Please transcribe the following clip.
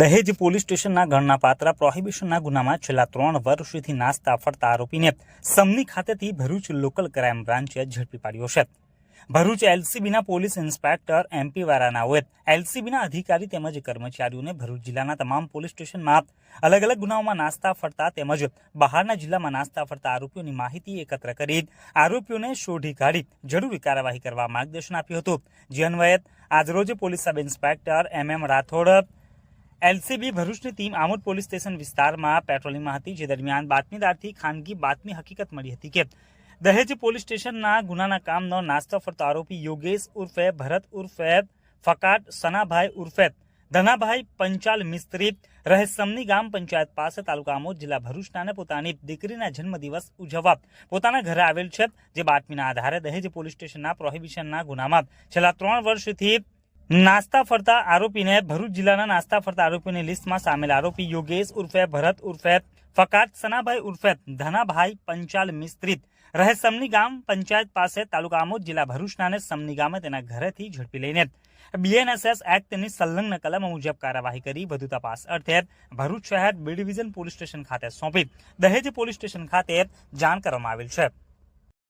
દહેજ પોલીસ સ્ટેશનના ગણનાપાત્ર પ્રોહિબિશનના ગુનામાં છેલ્લા 3 વર્ષથી નાસ્તા ફરતા આરોપીને સમની ખાતેથી ભરૂચ લોકલ ક્રાઇમ બ્રાન્ચે ઝડપી પાડ્યો છે। ભરૂચ એલસીબીના પોલીસ ઇન્સ્પેક્ટર એમપી વારાનાઓએ એલસીબીના અધિકારી તેમજ કર્મચારીઓને ભરૂચ જિલ્લાના તમામ પોલીસ સ્ટેશનમાં અલગ અલગ ગુનાઓમાં નાસ્તા ફરતા તેમજ બહારના જિલ્લામાં નાસ્તા ફરતા આરોપીઓની માહિતી એકત્ર કરી આરોપીઓને શોધી કાઢી જરૂરી કાર્યવાહી કરવા માર્ગદર્શન આપ્યું હતું। જે અન્વયે આજરોજ police sub inspector MM Rathod LCB ભરૂચની ટીમ આમોદ પોલીસ સ્ટેશન વિસ્તારમાં પેટ્રોલિંગમાં હતી। જે દરમિયાન બાતમીદારથી ખાનગી બાતમી હકીકત મળી હતી કે દહેજ પોલીસ સ્ટેશનના ગુનાના કામનો નાસ્તો ફરતો આરોપી યોગેશ ઉર્ફે ભરત ઉર્ફે ફકાટ સનાભાઈ ઉર્ફે ધનાભાઈ પંચાલ મિસ્ત્રી રહે સમની ગામ પંચાયત પાસે તાલુકા આમોદ જિલ્લા ભરૂચના પોતાની દીકરીના જન્મદિવસ ઉજવવા પોતાના ઘરે આવેલ છે। જે બાતમીના આધારે દહેજ પોલીસ સ્ટેશનના પ્રોહિબિશનના ગુનામાં છેલ્લા 3 વર્ષથી નાસ્તા ફરતા આરોપીને ભરૂચ જિલ્લાના નાસ્તા ફરતા આરોપીની લિસ્ટમાં સામેલ આરોપી યોગેશ ઉર્ફે ભરત ઉર્ફે ફકાટ સનાભાઈ ઉર્ફે ધનાભાઈ પંચાલ મિસ્ત્રી રહે સમની ગામ પંચાયત પાસે તાલુકા આમોદ જિલ્લા ભરૂચના સમની ગામે તેના ઘરેથી ઝડપી લઈને બીએનએસએસ એક્ટની સંલગ્ન કલમ મુજબ કાર્યવાહી કરી વધુ તપાસ અર્થે ભરૂચ શહેર બી ડિવિઝન પોલીસ સ્ટેશન ખાતે સોંપી દહેજ પોલીસ સ્ટેશન ખાતે જાણ કરવામાં આવેલ છે।